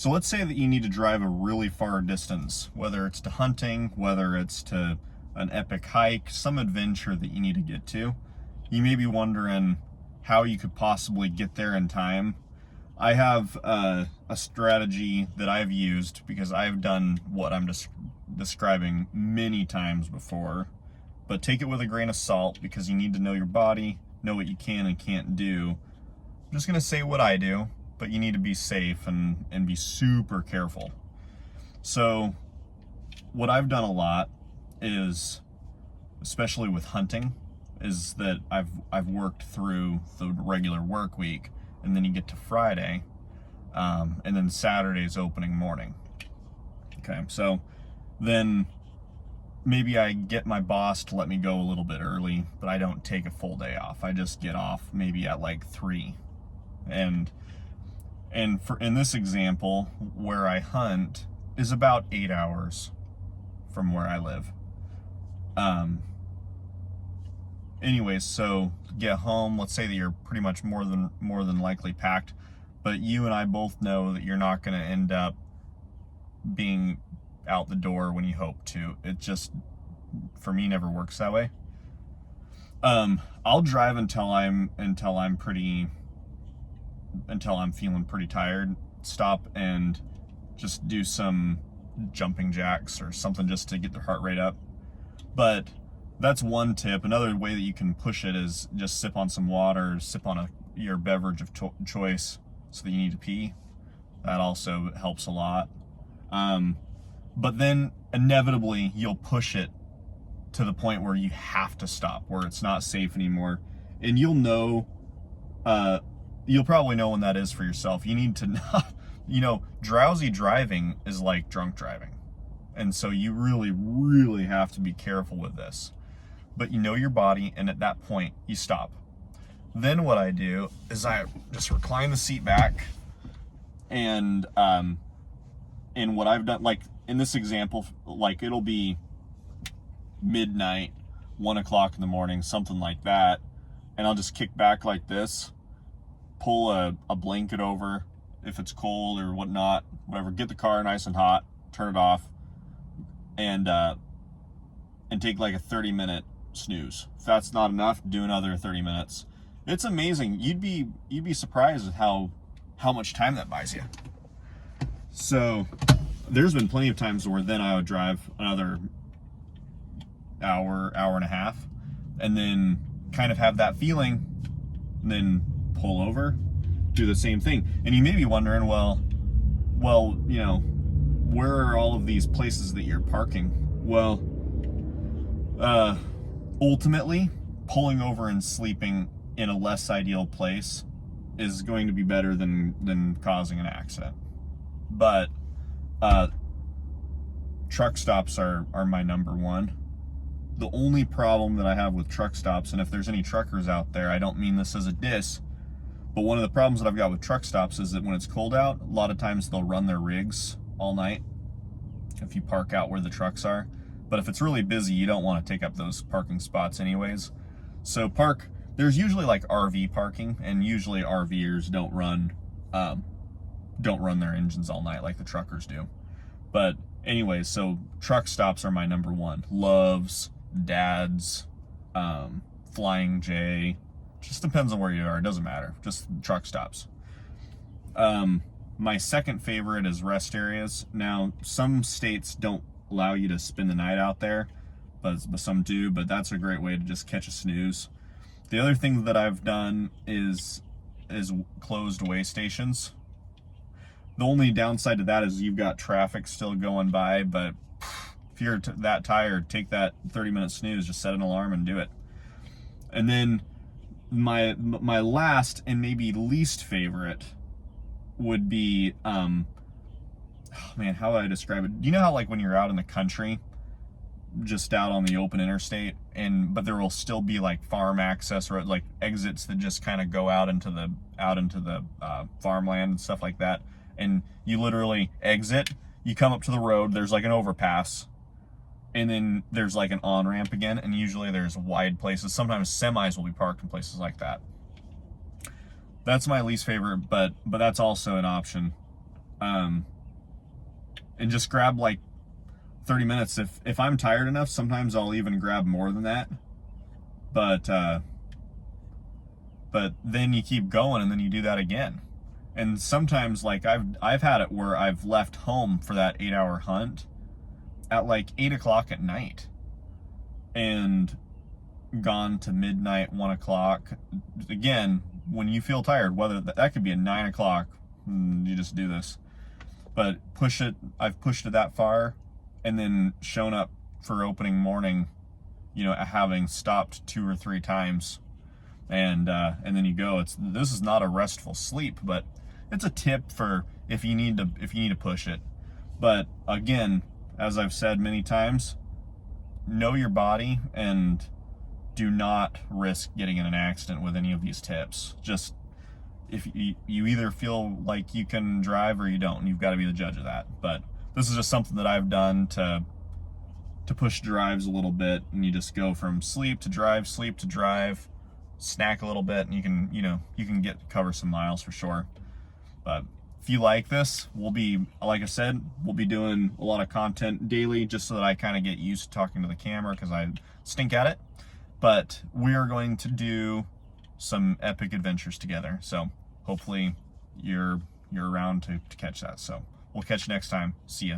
So let's say that you need to drive a really far distance, whether it's to hunting, whether it's to an epic hike, some adventure that you need to get to. You may be wondering how you could possibly get there in time. I have a strategy that I've used because I've done what I'm describing many times before, but take it with a grain of salt because you need to know your body, know what you can and can't do. I'm just gonna say what I do, but you need to be safe and be super careful. So what I've done a lot is, especially with hunting, is that I've worked through the regular work week, and then you get to Friday, and then Saturday's opening morning. Okay, so then maybe I get my boss to let me go a little bit early, but I don't take a full day off. I just get off maybe at like 3. And for in this example, where I hunt is about 8 hours from where I live. Anyways, so get home, let's say that you're pretty much more than likely packed, but you and I both know that you're not going to end up being out the door when you hope to. It just, for me, never works that way. I'll drive until I'm feeling pretty tired, stop and just do some jumping jacks or something just to get the heart rate up. But that's one tip. Another way that you can push it is just sip on some water, sip on your beverage of choice so that you need to pee. That also helps a lot. But then inevitably you'll push it to the point where you have to stop, where it's not safe anymore. And you'll know, you'll probably know when that is for yourself. You need to not, drowsy driving is like drunk driving. And so you really, really have to be careful with this. But you know your body, and at that point, you stop. Then what I do is I just recline the seat back, and what I've done, like in this example, like it'll be midnight, 1 o'clock in the morning, something like that, and I'll just kick back like this, pull a blanket over if it's cold or whatnot, whatever, get the car nice and hot, turn it off, and take like a 30-minute snooze. If that's not enough, do another 30 minutes. It's amazing. You'd be surprised at how much time that buys you. So there's been plenty of times where then I would drive another hour and a half, and then kind of have that feeling, and then pull over, do the same thing. And you may be wondering, well, where are all of these places that you're parking? Well, ultimately, pulling over and sleeping in a less ideal place is going to be better than causing an accident. But truck stops are my number one. The only problem that I have with truck stops, and if there's any truckers out there, I don't mean this as a diss, but one of the problems that I've got with truck stops is that when it's cold out, a lot of times they'll run their rigs all night if you park out where the trucks are. But if it's really busy, you don't want to take up those parking spots anyways. So there's usually like RV parking, and usually RVers don't run their engines all night like the truckers do. But anyways, so truck stops are my number one. Loves, Dad's, Flying J, just depends on where you are, it doesn't matter, just truck stops. My second favorite is rest areas. Now, some states don't allow you to spend the night out there, but some do, but that's a great way to just catch a snooze. The other thing that I've done is closed way stations. The only downside to that is you've got traffic still going by, but if you're that tired, take that 30-minute snooze, just set an alarm and do it. And then my last and maybe least favorite would be, oh man, how would I describe it? You know how like when you're out in the country, just out on the open interstate, but there will still be like farm access or like exits that just kind of go out into the farmland and stuff like that. And you literally exit, you come up to the road, there's like an overpass, and then there's like an on-ramp again, and usually there's wide places. Sometimes semis will be parked in places like that. That's my least favorite, but that's also an option. and just grab like 30 minutes. If I'm tired enough, sometimes I'll even grab more than that. But then you keep going and then you do that again. And sometimes, like, I've had it where I've left home for that 8-hour hunt at like 8 o'clock at night and gone to midnight, 1 o'clock. Again, when you feel tired, whether that could be at 9 o'clock, you just do this. But I've pushed it that far and then shown up for opening morning, you know, having stopped 2 or 3 times. And then you go. This is not a restful sleep, but it's a tip for if you need to push it. But again, as I've said many times, know your body and do not risk getting in an accident with any of these tips. Just if you either feel like you can drive or you don't, you've got to be the judge of that. But this is just something that I've done to push drives a little bit, and you just go from sleep to drive, snack a little bit, and you can cover some miles for sure. But if you like this, like I said, we'll be doing a lot of content daily just so that I kind of get used to talking to the camera because I stink at it. But we are going to do some epic adventures together. So hopefully you're around to catch that. So we'll catch you next time. See ya.